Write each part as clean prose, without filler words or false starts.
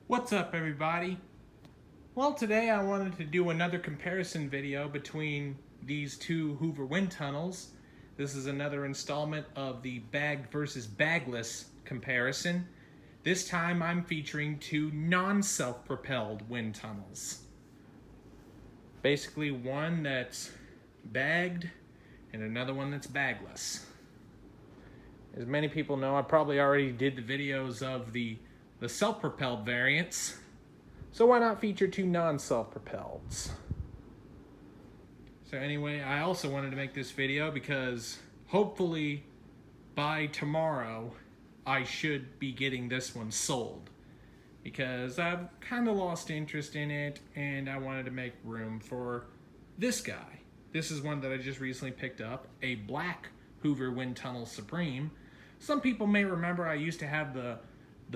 What's up, everybody? Well, today I wanted to do another comparison video between these two Hoover wind tunnels. This is another installment of the bagged versus bagless comparison. This time I'm featuring two non-self-propelled wind tunnels. Basically one that's bagged and another one that's bagless. As many people know, I probably already did the videos of the self-propelled variants, so why not feature two non-self-propelleds? So anyway, I also wanted to make this video because hopefully by tomorrow I should be getting this one sold, because I've kind of lost interest in it and I wanted to make room for this guy. This is one that I just recently picked up, a black Hoover Windtunnel Supreme. Some people may remember I used to have the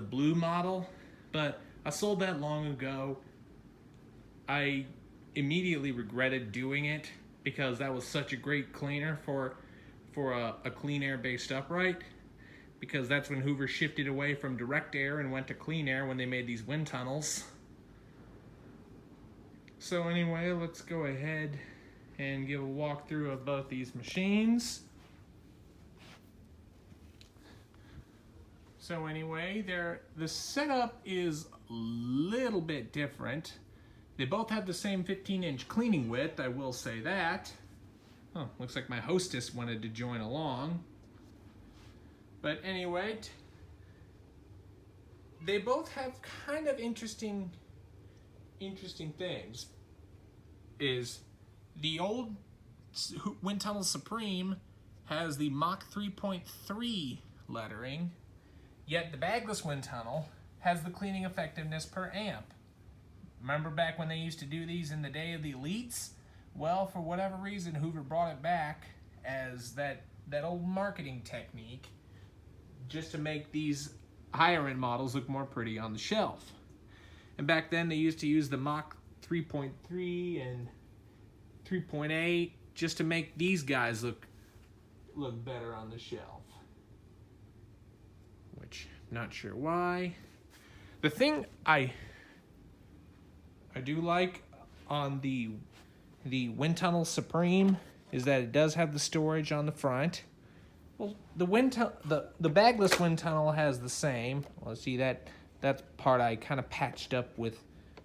blue model, but I sold that long ago. I immediately regretted doing it because that was such a great cleaner for a clean air based upright, because that's when Hoover shifted away from direct air and went to clean air when they made these wind tunnels. So anyway, let's go ahead and give a walkthrough of both these machines. So anyway, the setup is a little bit different. They both have the same 15-inch cleaning width, I will say that. Oh, looks like my hostess wanted to join along. But anyway, they both have kind of interesting things. Is the old Windtunnel Supreme has the Mach 3.3 lettering, yet the bagless wind tunnel has the cleaning effectiveness per amp. Remember back when they used to do these in the day of the elites? Well, for whatever reason, Hoover brought it back as that old marketing technique just to make these higher end models look more pretty on the shelf. And back then they used to use the Mach 3.3 and 3.8 just to make these guys look better on the shelf. Which, not sure why. The thing I do like on the Windtunnel Supreme is that it does have the storage on the front. Well, the bagless wind tunnel has the same. Well, see that part I kind of patched up with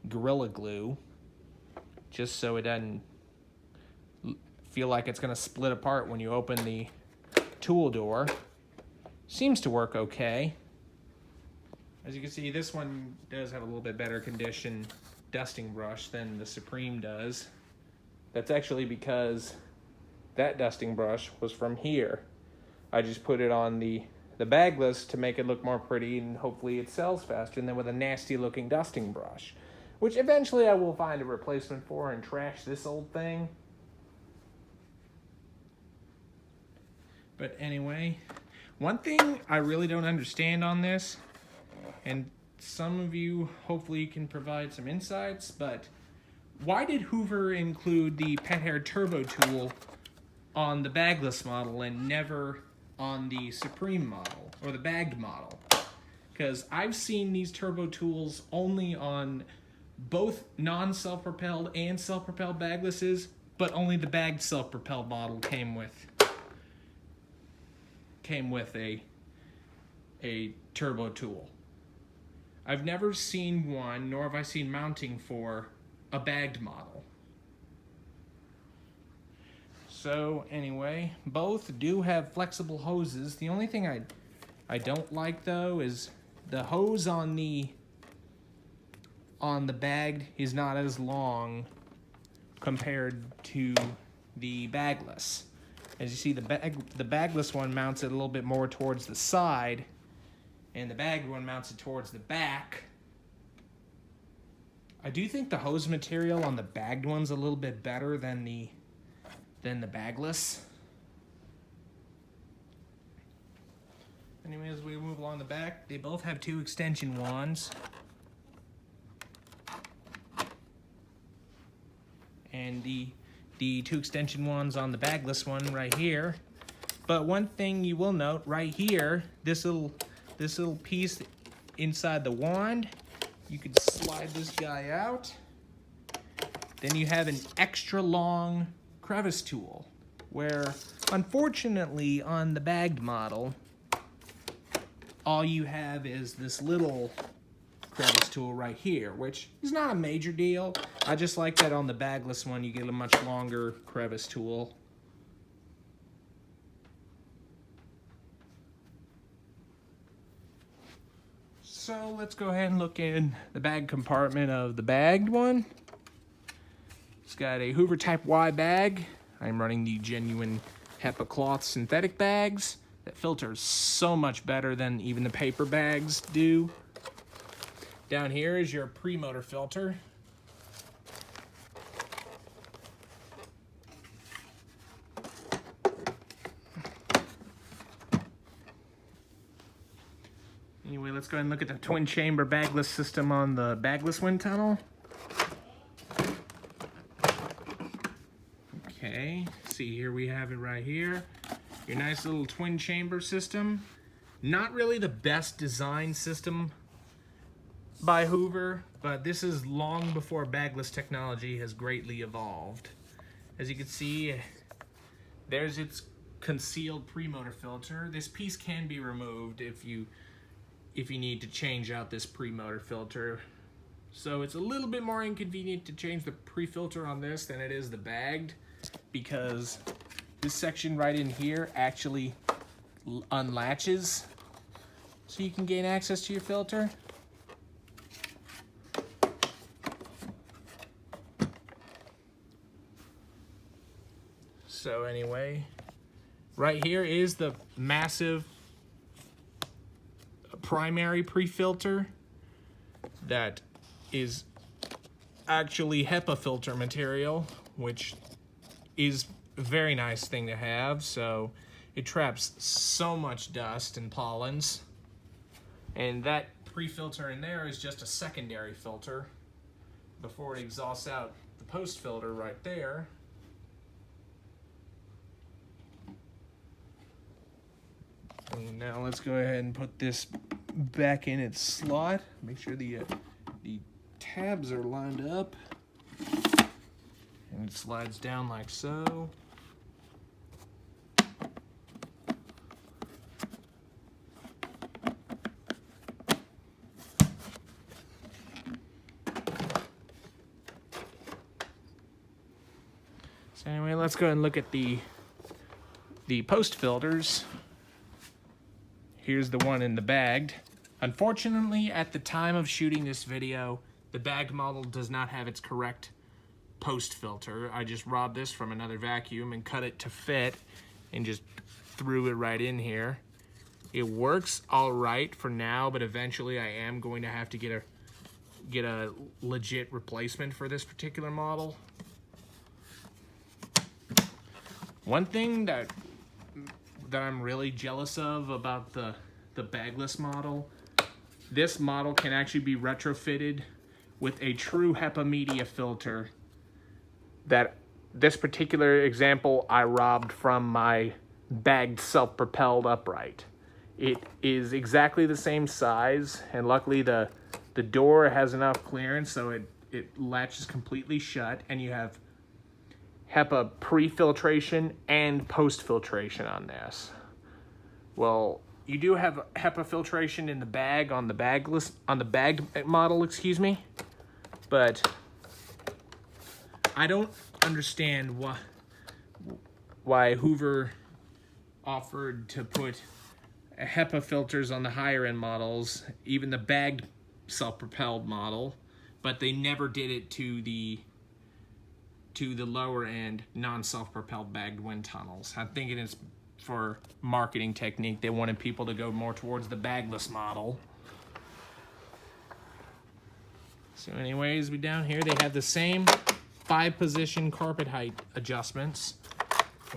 Gorilla Glue, just so it doesn't feel like it's going to split apart when you open the tool door. Seems to work okay. As you can see, this one does have a little bit better condition dusting brush than the Supreme does. That's actually because that dusting brush was from here. I just put it on the bagless to make it look more pretty, and hopefully it sells faster than with a nasty looking dusting brush, which eventually I will find a replacement for and trash this old thing. But anyway, one thing I really don't understand on this, and some of you hopefully can provide some insights, but why did Hoover include the pet hair turbo tool on the bagless model and never on the Supreme model or the bagged model? Because I've seen these turbo tools only on both non-self-propelled and self-propelled baglesses, but only the bagged self-propelled model came with a turbo tool. I've never seen one, nor have I seen mounting for a bagged model. So anyway, both do have flexible hoses. The only thing I don't like though is the hose on the bagged is not as long compared to the bagless. As you see, the bagless one mounts it a little bit more towards the side, and the bagged one mounts it towards the back. I do think the hose material on the bagged one's a little bit better than the bagless. Anyway, as we move along the back, they both have two extension wands. And the two extension wands on the bagless one right here. But one thing you will note right here, this little piece inside the wand you could slide this guy out. Then you have an extra long crevice tool, where unfortunately on the bagged model, all you have is this little crevice tool right here, which is not a major deal. I just like that on the bagless one you get a much longer crevice tool. So let's go ahead and look in the bag compartment of the bagged one. It's got a Hoover Type Y bag. I'm running the genuine HEPA cloth synthetic bags that filters so much better than even the paper bags do. Down here is your pre-motor filter. Anyway, let's go ahead and look at the twin chamber bagless system on the Bagless Windtunnel. Okay, see here we have it right here. Your nice little twin chamber system. Not really the best design system by Hoover, but this is long before bagless technology has greatly evolved. As you can see, there's its concealed pre-motor filter. This piece can be removed if you need to change out this pre-motor filter. So it's a little bit more inconvenient to change the pre-filter on this than it is the bagged, because this section right in here actually unlatches so you can gain access to your filter. So anyway, right here is the massive primary pre-filter that is actually HEPA filter material, which is a very nice thing to have. So it traps so much dust and pollens, and that pre-filter in there is just a secondary filter before it exhausts out the post filter right there. And now let's go ahead and put this back in its slot. Make sure the tabs are lined up. And it slides down like so. So anyway, let's go ahead and look at the post filters. Here's the one in the bagged. Unfortunately, at the time of shooting this video, the bagged model does not have its correct post filter. I just robbed this from another vacuum and cut it to fit and just threw it right in here. It works all right for now, but eventually I am going to have to get a legit replacement for this particular model. One thing that I'm really jealous of about the bagless model, this model can actually be retrofitted with a true HEPA media filter. That this particular example I robbed from my bagged self-propelled upright. It is exactly the same size, and luckily the door has enough clearance so it latches completely shut, and you have HEPA pre-filtration and post-filtration on this. Well, you do have HEPA filtration in the bag on the bagged model, excuse me, but I don't understand why Hoover offered to put HEPA filters on the higher end models, even the bagged self-propelled model, but they never did it to the lower end non-self-propelled bagged wind tunnels. I'm thinking it's for marketing technique. They wanted people to go more towards the bagless model. So anyways, down here they have the same 5-position carpet height adjustments.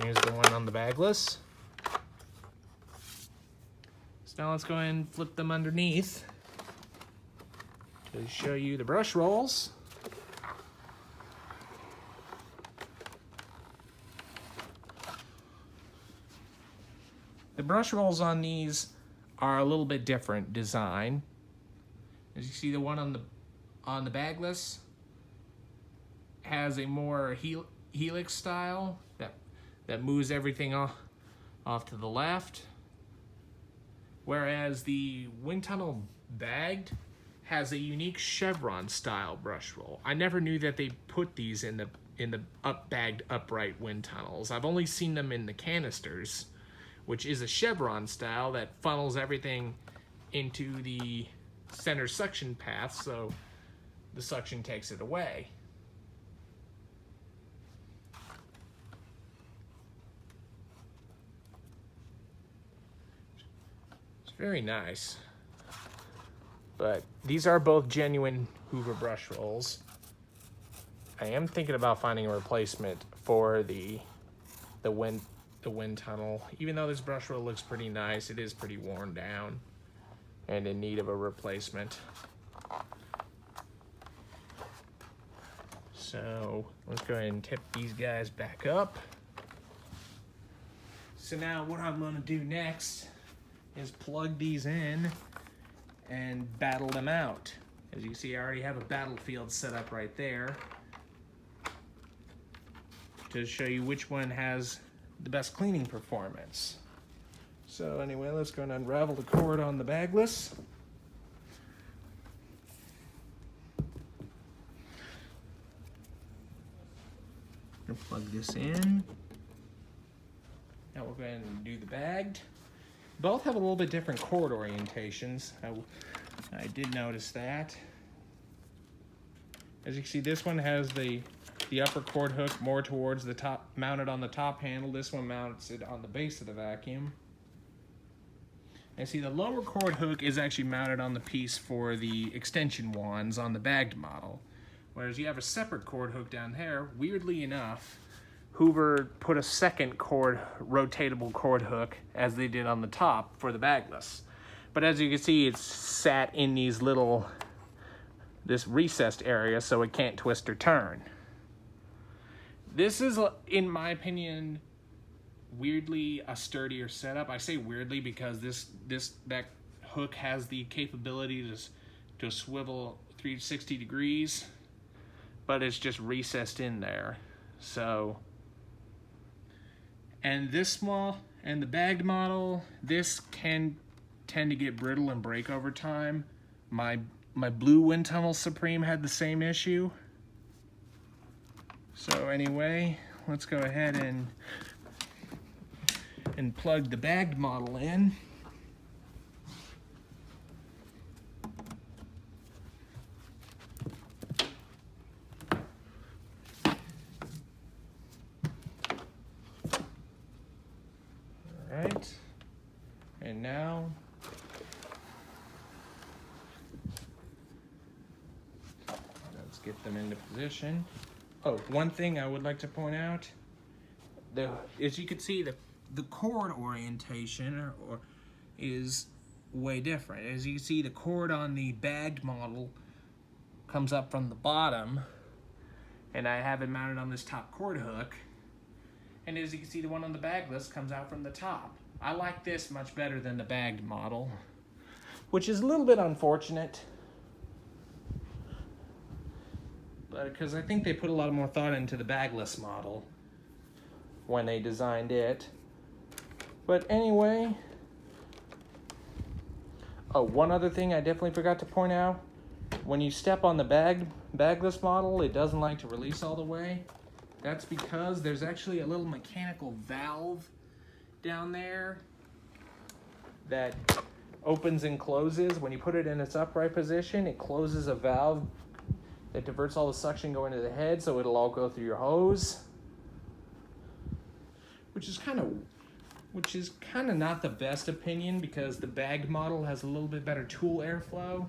Here's the one on the bagless. So now let's go ahead and flip them underneath to show you the brush rolls. The brush rolls on these are a little bit different design. As you see, the one on on the Bagless has a more helix style that moves everything off to the left, whereas the Windtunnel bagged has a unique chevron style brush roll. I never knew that they put these in the bagged upright wind tunnels. I've only seen them in the canisters, which is a chevron style that funnels everything into the center suction path, so the suction takes it away. It's very nice. But these are both genuine Hoover brush rolls. I am thinking about finding a replacement for the wind tunnel. Even though this brush roll looks pretty nice, it is pretty worn down and in need of a replacement. So let's go ahead and tip these guys back up. So now what I'm gonna do next is plug these in and battle them out. As you can see, I already have a battlefield set up right there to show you which one has the best cleaning performance. So anyway, let's go and unravel the cord on the Bagless. Plug this in. Now we'll go ahead and do the bagged. Both have a little bit different cord orientations. I did notice that. As you can see, this one has the upper cord hook more towards the top, mounted on the top handle. This one mounts it on the base of the vacuum. And see, the lower cord hook is actually mounted on the piece for the extension wands on the bagged model. Whereas you have a separate cord hook down there. Weirdly enough, Hoover put a second rotatable cord hook, as they did on the top for the Bagless. But as you can see, it's sat in this recessed area, so it can't twist or turn. This is, in my opinion, weirdly a sturdier setup. I say weirdly because that hook has the capability to swivel 360 degrees, but it's just recessed in there. So, and the bagged model, this can tend to get brittle and break over time. My blue Windtunnel Supreme had the same issue. So anyway, let's go ahead and plug the bagged model in. Alright, and now let's get them into position. Oh, one thing I would like to point out, as you can see, the cord orientation is way different. As you can see, the cord on the bagged model comes up from the bottom, and I have it mounted on this top cord hook. And as you can see, the one on the Bagless comes out from the top. I like this much better than the bagged model, which is a little bit unfortunate. Because I think they put a lot more thought into the Bagless model when they designed it. But anyway, oh, one other thing I definitely forgot to point out. When you step on the Bagless model, it doesn't like to release all the way. That's because there's actually a little mechanical valve down there that opens and closes. When you put it in its upright position, it closes a valve that diverts all the suction going to the head, so it'll all go through your hose. Which is kind of not the best opinion, because the bagged model has a little bit better tool airflow,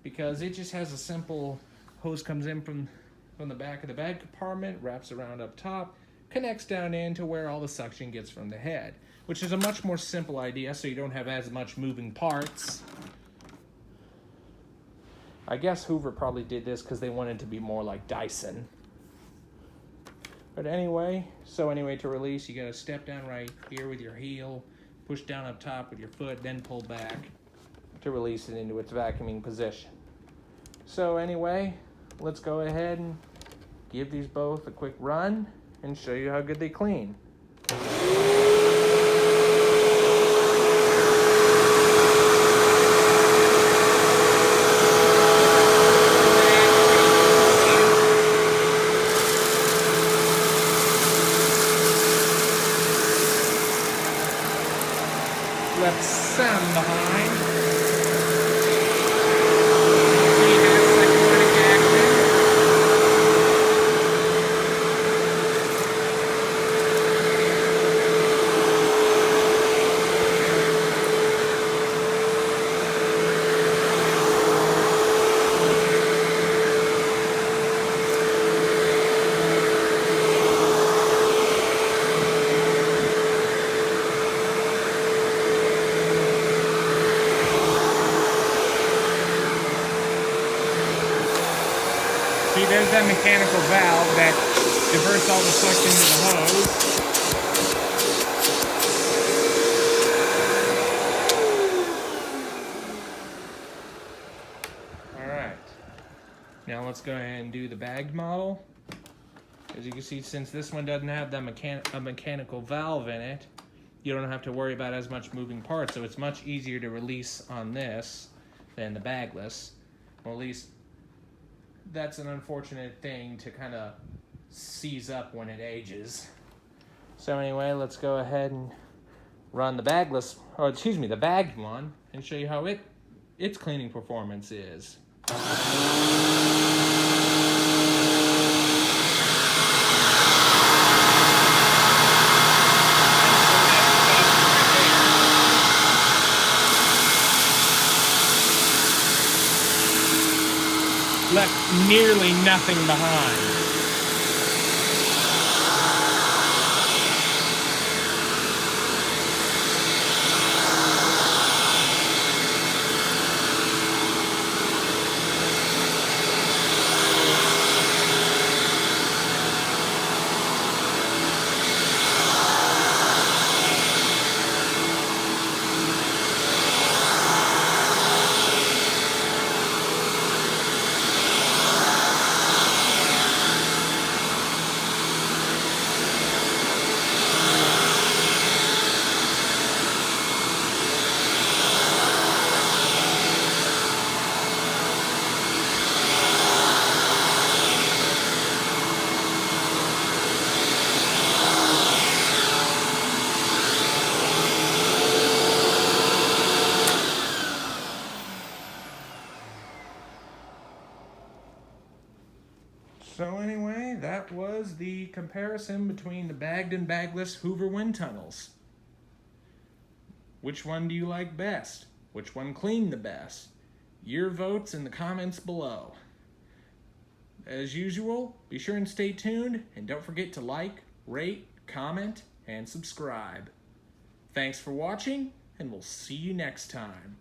because it just has a simple hose comes in from the back of the bag compartment, wraps around up top, connects down into where all the suction gets from the head, which is a much more simple idea, so you don't have as much moving parts. I guess Hoover probably did this because they wanted to be more like Dyson. But anyway, to release, you gotta step down right here with your heel, push down up top with your foot, then pull back to release it into its vacuuming position. So anyway, let's go ahead and give these both a quick run and show you how good they clean. Left some behind. See, there's that mechanical valve that diverts all the suction to the hose. Alright. Now let's go ahead and do the bagged model. As you can see, since this one doesn't have that mechanical valve in it, you don't have to worry about as much moving parts, so it's much easier to release on this than the bagless. Well, at least that's an unfortunate thing to kind of seize up when it ages. So anyway, let's go ahead and run the bagless, or excuse me, the bagged one, and show you how its cleaning performance is. Left nearly nothing behind. So anyway, that was the comparison between the bagged and bagless Hoover wind tunnels. Which one do you like best? Which one cleaned the best? Your votes in the comments below. As usual, be sure and stay tuned, and don't forget to like, rate, comment, and subscribe. Thanks for watching, and we'll see you next time.